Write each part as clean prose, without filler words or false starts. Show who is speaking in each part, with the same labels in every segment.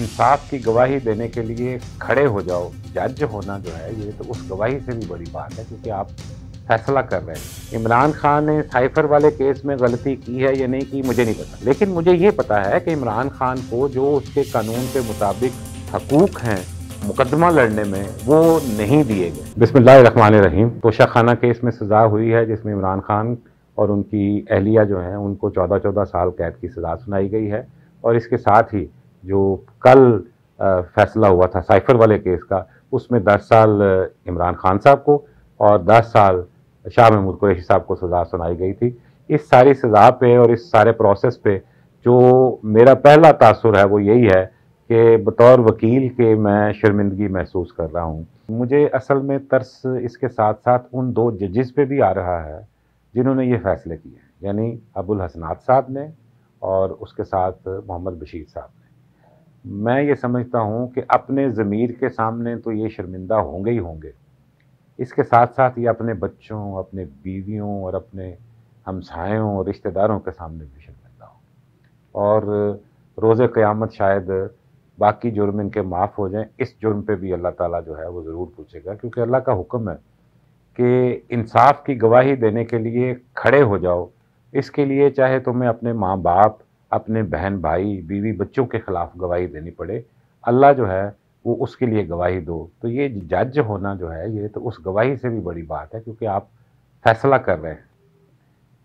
Speaker 1: इंसाफ की गवाही देने के लिए खड़े हो जाओ, जज होना जो है ये तो उस गवाही से भी बड़ी बात है, क्योंकि आप फैसला कर रहे हैं। इमरान खान ने साइफर वाले केस में गलती की है या नहीं की मुझे नहीं पता, लेकिन मुझे ये पता है कि इमरान खान को जो उसके कानून के मुताबिक हकूक हैं मुकदमा लड़ने में वो नहीं दिए गए। बिस्मिल्लाहिर्रहमानिर्रहीम। तोशाखाना केस में सज़ा हुई है जिसमें इमरान खान और उनकी अहलिया जो है उनको 14-14 साल कैद की सज़ा सुनाई गई है। और इसके साथ ही जो कल फैसला हुआ था साइफर वाले केस का, उसमें 10 साल इमरान खान साहब को और 10 साल शाह महमूद कुरैशी साहब को सज़ा सुनाई गई थी। इस सारी सज़ा पे और इस सारे प्रोसेस पे जो मेरा पहला तासुर है वो यही है कि बतौर वकील के मैं शर्मिंदगी महसूस कर रहा हूँ। मुझे असल में तरस इसके साथ साथ उन 2 जजेस पे भी आ रहा है जिन्होंने ये फैसले किए, यानी अबुल हसनात साहब ने और उसके साथ मोहम्मद बशीर साहब ने। मैं ये समझता हूँ कि अपने ज़मीर के सामने तो ये शर्मिंदा होंगे ही होंगे, इसके साथ साथ ये अपने बच्चों, अपने बीवियों और अपने हमसायों और रिश्तेदारों के सामने भी शर्मिंदा हों। और रोज़े क़यामत शायद बाकी जुर्म इनके माफ़ हो जाएं, इस जुर्म पे भी अल्लाह ताला जो है वो ज़रूर पूछेगा, क्योंकि अल्लाह का हुक्म है कि इंसाफ की गवाही देने के लिए खड़े हो जाओ। इसके लिए चाहे तुम्हें अपने माँ बाप, अपने बहन भाई, बीवी बच्चों के ख़िलाफ़ गवाही देनी पड़े, अल्लाह जो है वो उसके लिए गवाही दो। तो ये जज होना जो है ये तो उस गवाही से भी बड़ी बात है, क्योंकि आप फैसला कर रहे हैं।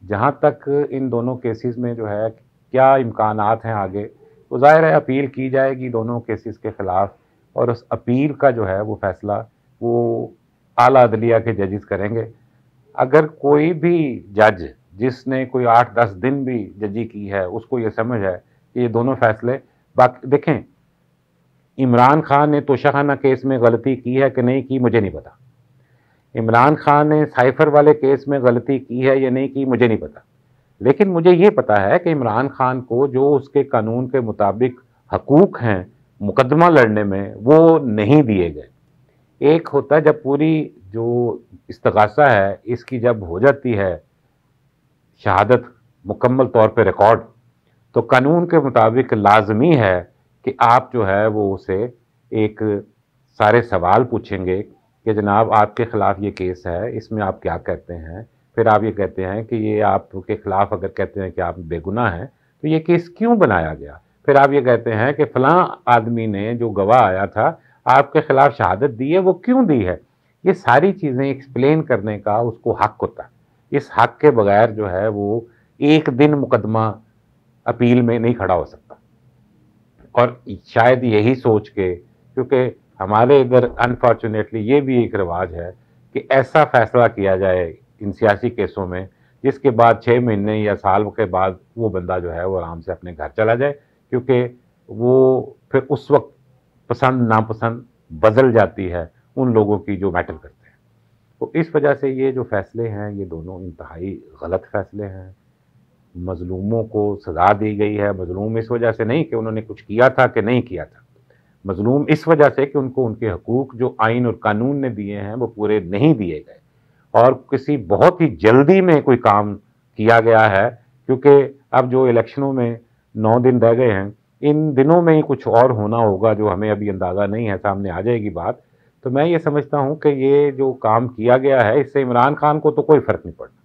Speaker 1: जहाँ तक इन दोनों केसेस में जो है क्या इम्कानात हैं आगे, तो ज़ाहिर है अपील की जाएगी दोनों केसेस के ख़िलाफ़, और उस अपील का जो है वो फ़ैसला वो आला अदलिया के जजेस करेंगे। अगर कोई भी जज जिसने कोई 8-10 दिन भी जजी की है उसको ये समझ है कि ये दोनों फैसले देखें, इमरान खान ने तोशाखाना केस में गलती की है कि नहीं की मुझे नहीं पता, इमरान खान ने साइफर वाले केस में गलती की है या नहीं की मुझे नहीं पता, लेकिन मुझे ये पता है कि इमरान खान को जो उसके कानून के मुताबिक हकूक हैं मुकदमा लड़ने में वो नहीं दिए गए। एक होता है जब पूरी जो इस्तग़ासा है इसकी जब हो जाती है शहादत मुकम्मल तौर पे रिकॉर्ड, तो कानून के मुताबिक लाजमी है कि आप जो है वो उसे एक सारे सवाल पूछेंगे कि जनाब आपके ख़िलाफ़ ये केस है, इसमें आप क्या कहते हैं। फिर आप ये कहते हैं कि ये आपके ख़िलाफ़ अगर कहते हैं कि आप बेगुनाह हैं तो ये केस क्यों बनाया गया। फिर आप ये कहते हैं कि फ़लाँ आदमी ने जो गवाह आया था आपके ख़िलाफ़ शहादत दी है, वो क्यों दी है। ये सारी चीज़ें एक्सप्लेन करने का उसको हक़ होता है। इस हक़ के बगैर जो है वो एक दिन मुकदमा अपील में नहीं खड़ा हो सकता। और शायद यही सोच के, क्योंकि हमारे इधर अनफॉर्चुनेटली ये भी एक रिवाज है कि ऐसा फ़ैसला किया जाए इन सियासी केसों में जिसके बाद 6 महीने या साल के बाद वो बंदा जो है वो आराम से अपने घर चला जाए, क्योंकि वो फिर उस वक्त पसंद नापसंद बदल जाती है उन लोगों की जो मैटर करते हैं। तो इस वजह से ये जो फ़ैसले हैं ये दोनों इंतहाई गलत फ़ैसले हैं। मज़लूमों को सज़ा दी गई है। मज़लूम इस वजह से नहीं कि उन्होंने कुछ किया था कि नहीं किया था, मज़लूम इस वजह से कि उनको उनके हकूक़ जो आइन और कानून ने दिए हैं वो पूरे नहीं दिए गए, और किसी बहुत ही जल्दी में कोई काम किया गया है, क्योंकि अब जो इलेक्शनों में 9 दिन रह गए हैं, इन दिनों में ही कुछ और होना होगा जो हमें अभी अंदाज़ा नहीं है, सामने आ जाएगी बात। तो मैं ये समझता हूँ कि ये जो काम किया गया है इससे इमरान खान को तो कोई फ़र्क नहीं पड़ना।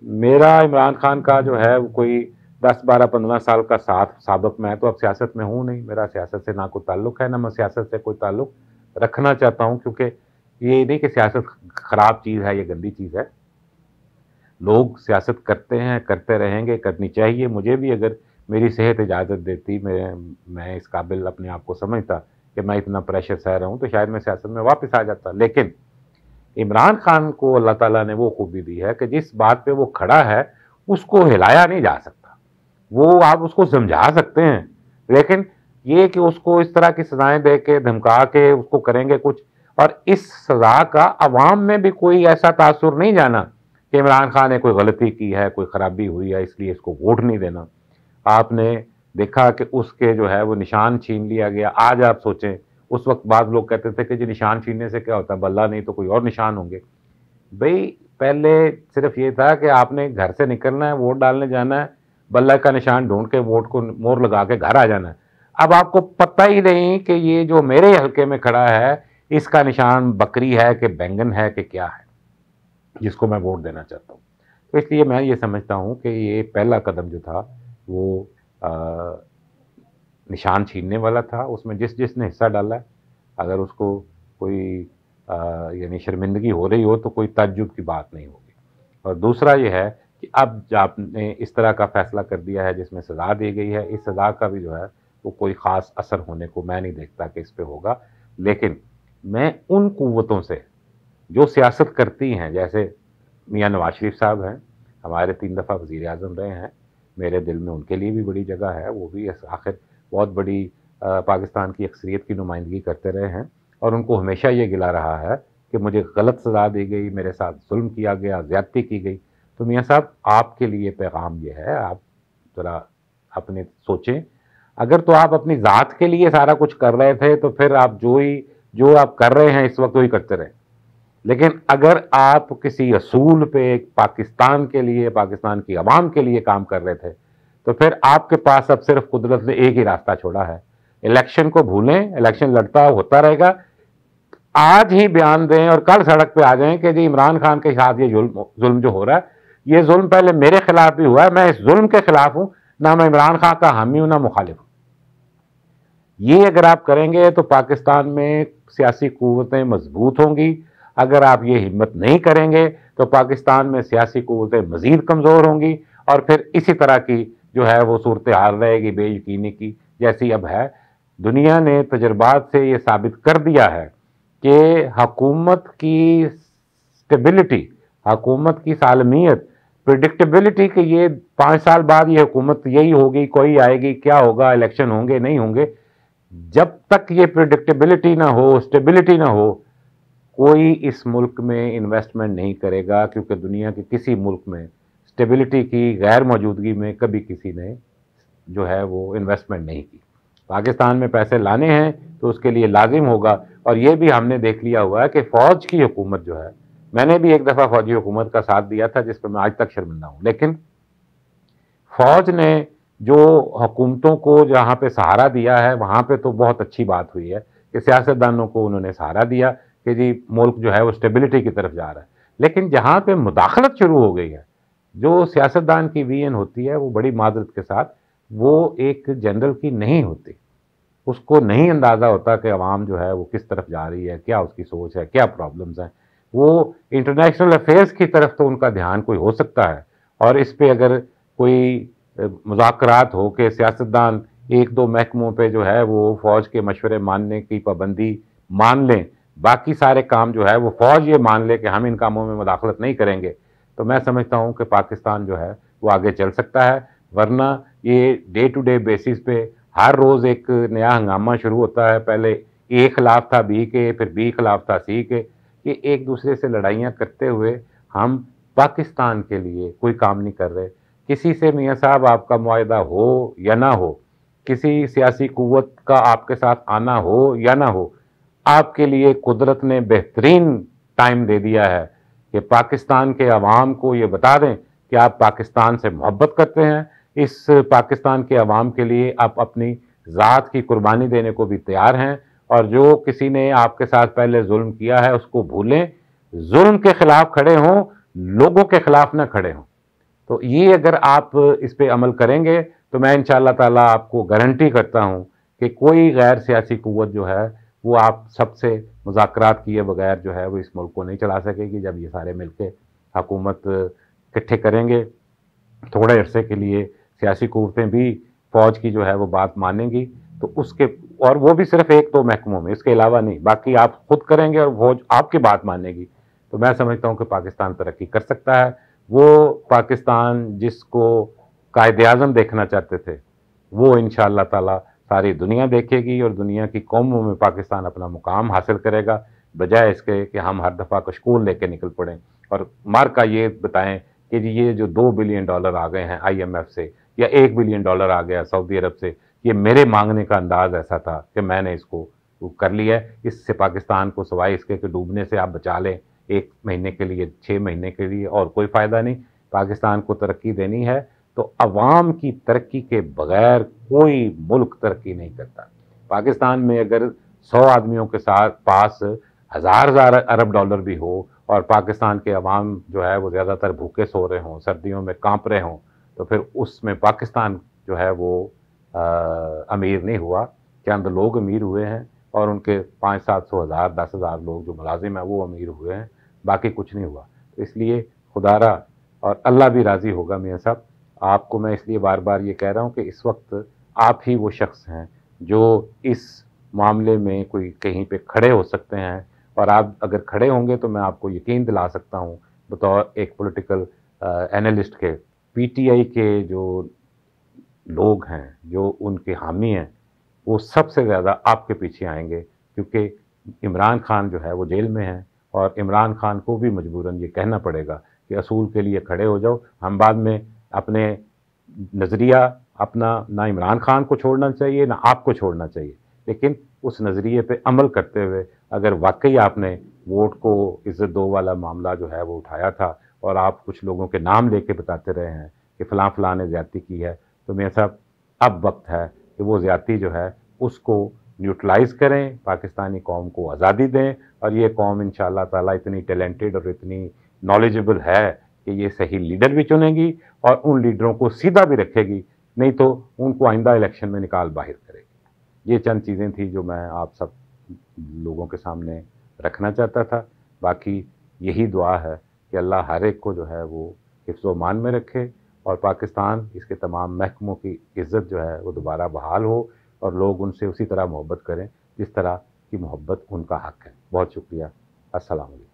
Speaker 1: मेरा इमरान खान का जो है वो कोई 10-12-15 साल का साबिक़, मैं तो अब सियासत में हूँ नहीं, मेरा सियासत से ना कोई ताल्लुक़ है, ना मैं सियासत से कोई ताल्लुक़ रखना चाहता हूँ, क्योंकि ये नहीं कि सियासत ख़राब चीज़ है या गंदी चीज़ है। लोग सियासत करते हैं, करते रहेंगे, करनी चाहिए। मुझे भी अगर मेरी सेहत इजाज़त देती, मैं इस काबिल अपने आप को समझता कि मैं इतना प्रेशर सह रहा हूँ, तो शायद मैं सियासत में वापस आ जाता। लेकिन इमरान खान को अल्लाह ताला ने वो खूबी दी है कि जिस बात पे वो खड़ा है उसको हिलाया नहीं जा सकता। वो आप उसको समझा सकते हैं, लेकिन ये कि उसको इस तरह की सज़ाएं दे के धमका के उसको करेंगे कुछ, और इस सज़ा का अवाम में भी कोई ऐसा तासुर नहीं जाना कि इमरान खान ने कोई गलती की है, कोई ख़राबी हुई है, इसलिए इसको वोट नहीं देना। आपने देखा कि उसके जो है वो निशान छीन लिया गया। आज आप सोचें, उस वक्त बाद लोग कहते थे कि जी निशान छीनने से क्या होता है, बल्ला नहीं तो कोई और निशान होंगे। भाई पहले सिर्फ ये था कि आपने घर से निकलना है, वोट डालने जाना है, बल्ला का निशान ढूंढ के वोट को मोहर लगा के घर आ जाना है। اب آپ کو پتہ ہی نہیں کہ یہ جو میرے حلقے میں کھڑا ہے اس کا نشان بکری ہے کہ بینگن ہے کہ کیا ہے جس کو میں ووٹ دینا چاہتا ہوں. تو اس لیے میں یہ سمجھتا ہوں کہ یہ پہلا قدم جو تھا وہ نشان چھیننے والا تھا. اس میں جس نے حصہ ڈالا ہے اگر اس کو کوئی یعنی شرمندگی ہو رہی ہو تو کوئی تعجب کی بات نہیں ہوگی. اور دوسرا یہ ہے کہ اب آپ نے اس طرح کا فیصلہ کر دیا ہے جس میں سزا دی گئی ہے, اس سزا کا بھی جو ہے وہ کوئی خاص اثر ہونے کو میں نہیں دیکھتا کہ اس پہ ہوگا. لیکن میں ان قوتوں سے جو سیاست کرتی ہیں, جیسے میاں نواز شریف صاحب ہیں, ہمارے 3 دفعہ وزیر اعظم رہے ہیں, میرے دل میں ان کے لیے بھی بڑی جگہ ہے, وہ بھی آخر بہت بڑی پاکستان کی اکثریت کی نمائندگی کرتے رہے ہیں, اور ان کو ہمیشہ یہ گلا رہا ہے کہ مجھے غلط سزا دی گئی, میرے ساتھ ظلم کیا گیا, زیادتی کی گئی. تو میاں صاحب آپ کے لیے پیغام یہ ہے, آپ ذرا اپنے سوچیں. اگر تو آپ اپنی ذات کے لیے سارا کچھ کر رہے تھے تو پھر آپ جو آپ کر رہے ہیں اس وقت وہی کرتے رہے. لیکن اگر آپ کسی اصول پہ پاکستان کے لیے, پاکستان کی عوام کے لیے کام کر رہے تھے تو پھر آپ کے پاس اب صرف قدرت نے ایک ہی راستہ چھوڑا ہے. الیکشن کو بھولیں, الیکشن لڑتا ہوتا رہے گا. آج ہی بیان دیں اور کل سڑک پہ آ جائیں کہ جی عمران خان کے ساتھ یہ ظلم جو ہو رہا ہے, یہ ظلم پہلے میرے خلاف بھی ہوا ہے, میں اس ظلم کے خلاف ہوں, نہ میں عمران خان کا حامی ہوں نہ مخالف ہوں. یہ اگر آپ کریں گے تو پاکستان میں سیاسی قوتیں مضبوط ہوں گی. اگر آپ یہ ہمت نہیں کریں گے تو پاکستان میں سیاسی قوتیں مزید کمزور ہوں گی, اور پھر اسی طرح کی جو ہے وہ صورتحال رہے گی بے یقینی کی جیسی اب ہے. دنیا نے تجربات سے یہ ثابت کر دیا ہے کہ حکومت کی سٹیبلٹی, حکومت کی سالمیت, پریڈکٹیبلٹی کہ یہ 5 سال بعد یہ حکومت یہی ہوگی, کوئی آئے گی, کیا ہوگا, الیکشن ہوں گے نہیں ہوں گے, جب تک یہ پریڈکٹیبلٹی نہ ہو, سٹیبلٹی نہ ہو, کوئی اس ملک میں انویسٹمنٹ نہیں کرے گا. کیونکہ دنیا کے کسی ملک میں سٹیبلٹی کی غیر موجودگی میں کبھی کسی نے جو ہے وہ انویسٹمنٹ نہیں کی. پاکستان میں پیسے لانے ہیں تو اس کے لیے لازم ہوگا, اور یہ بھی ہم نے دیکھ لیا ہوا ہے کہ فوج کی حکومت جو ہے, میں نے بھی ایک دفعہ فوجی حکومت کا ساتھ دیا تھا جس پہ میں آج تک شرمندہ ہوں, لیکن فوج نے جو حکومتوں کو جہاں پہ سہارا دیا ہے وہاں پہ تو بہت اچھی بات ہوئی ہے کہ سیاستدانوں کو انہوں نے سہارا دیا کہ جی ملک جو ہے وہ سٹیبلٹی کی طرف جا رہا ہے. لیکن جہاں پہ مداخلت شروع ہو گئی ہے, جو سیاستدان کی وی این ہوتی ہے وہ بڑی معذرت کے ساتھ وہ ایک جنرل کی نہیں ہوتی. اس کو نہیں اندازہ ہوتا کہ عوام جو ہے وہ کس طرف جا رہی ہے, کیا اس کی سوچ ہے, کیا پرابلمز ہیں. وہ انٹرنیشنل افیئرز کی طرف تو ان کا دھیان کوئی ہو سکتا ہے, اور اس پہ اگر کوئی مذاکرات ہو کہ سیاستدان 1-2 محکموں پہ جو ہے وہ فوج کے مشورے ماننے کی پابندی مان لیں, باقی سارے کام جو ہے وہ فوج یہ مان لے کہ ہم ان کاموں میں مداخلت نہیں کریں گے, تو میں سمجھتا ہوں کہ پاکستان جو ہے وہ آگے چل سکتا ہے. ورنہ یہ ڈے ٹو ڈے بیسس پہ ہر روز ایک نیا ہنگامہ شروع ہوتا ہے. پہلے اے خلاف تھا بی کے, پھر بی خلاف تھا سی کے, یہ ایک دوسرے سے لڑائیاں کرتے ہوئے ہم پاکستان کے لیے کوئی کام نہیں کر رہے. کسی سے میاں صاحب آپ کا معاہدہ ہو یا نہ ہو, کسی سیاسی قوت کا آپ کے ساتھ آنا ہو یا نہ ہو, آپ کے لیے قدرت نے بہترین ٹائم دے دیا ہے کہ پاکستان کے عوام کو یہ بتا دیں کہ آپ پاکستان سے محبت کرتے ہیں. اس پاکستان کے عوام کے لیے آپ اپنی ذات کی قربانی دینے کو بھی تیار ہیں, اور جو کسی نے آپ کے ساتھ پہلے ظلم کیا ہے اس کو بھولیں, ظلم کے خلاف کھڑے ہوں, لوگوں کے خلاف نہ کھڑے ہوں. تو یہ اگر آپ اس پہ عمل کریں گے تو میں انشاءاللہ تعالیٰ آپ کو گارنٹی کرتا ہوں کہ کوئی غیر سیاسی قوت جو ہے وہ آپ سب سے مذاکرات کیے بغیر جو ہے وہ اس ملک کو نہیں چلا سکے گی. جب یہ سارے مل کے حکومت اکٹھے کریں گے, تھوڑے عرصے کے لیے سیاسی قوتیں بھی فوج کی جو ہے وہ بات مانیں گی, تو اس کے, اور وہ بھی صرف 1-2 محکموں میں, اس کے علاوہ نہیں, باقی آپ خود کریں گے اور فوج آپ کی بات مانے گی, تو میں سمجھتا ہوں کہ پاکستان ترقی کر سکتا ہے. وہ پاکستان جس کو قائد اعظم دیکھنا چاہتے تھے وہ انشاءاللہ تعالی ساری دنیا دیکھے گی, اور دنیا کی قوموں میں پاکستان اپنا مقام حاصل کرے گا, بجائے اس کے کہ ہم ہر دفعہ کشکول لے کے نکل پڑیں اور مارکا یہ بتائیں کہ جی یہ جو $2 بلین آ گئے ہیں IMF سے, یا $1 بلین آ گیا سعودی عرب سے, یہ میرے مانگنے کا انداز ایسا تھا کہ میں نے اس کو کر لیا ہے. اس سے پاکستان کو سوائے اس کے کہ ڈوبنے سے آپ بچا لیں 1 مہینے کے لیے, 6 مہینے کے لیے, اور کوئی فائدہ نہیں. پاکستان کو ترقی دینی ہے तो अवाम की तरक्की के बगैर कोई मुल्क तरक्की नहीं करता। पाकिस्तान में अगर 100 आदमियों के साथ पास हज़ार अरब डॉलर भी हो और पाकिस्तान के अवाम जो है वो ज़्यादातर भूखे सो रहे हों, सर्दियों में कांप रहे हों, तो फिर उसमें पाकिस्तान जो है वो अमीर नहीं हुआ। चंद लोग अमीर हुए हैं और उनके 500-700 हज़ार 10,000 लोग जो मुलाजिम हैं वो अमीर हुए हैं, बाकी कुछ नहीं हुआ। तो इसलिए खुदारा और अल्लाह भी राज़ी होगा मियाँ साहब। आपको मैं इसलिए बार बार ये कह रहा हूँ कि इस वक्त आप ही वो शख्स हैं जो इस मामले में कोई कहीं पे खड़े हो सकते हैं, और आप अगर खड़े होंगे तो मैं आपको यकीन दिला सकता हूँ बतौर एक पॉलिटिकल एनालिस्ट के, पीटीआई के जो लोग हैं, जो उनके हामी हैं, वो सबसे ज़्यादा आपके पीछे आएंगे, क्योंकि इमरान खान जो है वो जेल में है और इमरान खान को भी मजबूरन ये कहना पड़ेगा कि असूल के लिए खड़े हो जाओ। हम बाद में अपने नज़रिया अपना ना इमरान खान को छोड़ना चाहिए ना आपको छोड़ना चाहिए, लेकिन उस नज़रिए पे अमल करते हुए अगर वाकई आपने वोट को इज़्ज़त दो वाला मामला जो है वो उठाया था और आप कुछ लोगों के नाम लेके बताते रहे हैं कि फ़लाँ फ़लाँ ने ज़्यादती की है, तो मेरे साहब अब वक्त है कि वो ज़्यादती जो है उसको न्यूट्रलाइज़ करें, पाकिस्तानी कौम को आज़ादी दें, और ये कौम इंशाअल्लाह ताला इतनी टैलेंटेड और इतनी नॉलेजेबल है कि ये सही लीडर भी चुनेगी और उन लीडरों को सीधा भी रखेगी, नहीं तो उनको आइंदा इलेक्शन में निकाल बाहर करेगी। ये चंद चीज़ें थी जो मैं आप सब लोगों के सामने रखना चाहता था। बाकी यही दुआ है कि अल्लाह हर एक को जो है वो हिफ्ज़ व मान में रखे और पाकिस्तान, इसके तमाम महकमों की इज़्ज़त जो है वो दोबारा बहाल हो और लोग उनसे उसी तरह मोहब्बत करें जिस तरह की मोहब्बत उनका हक़ है। बहुत शुक्रिया। अस्सलाम वालेकुम।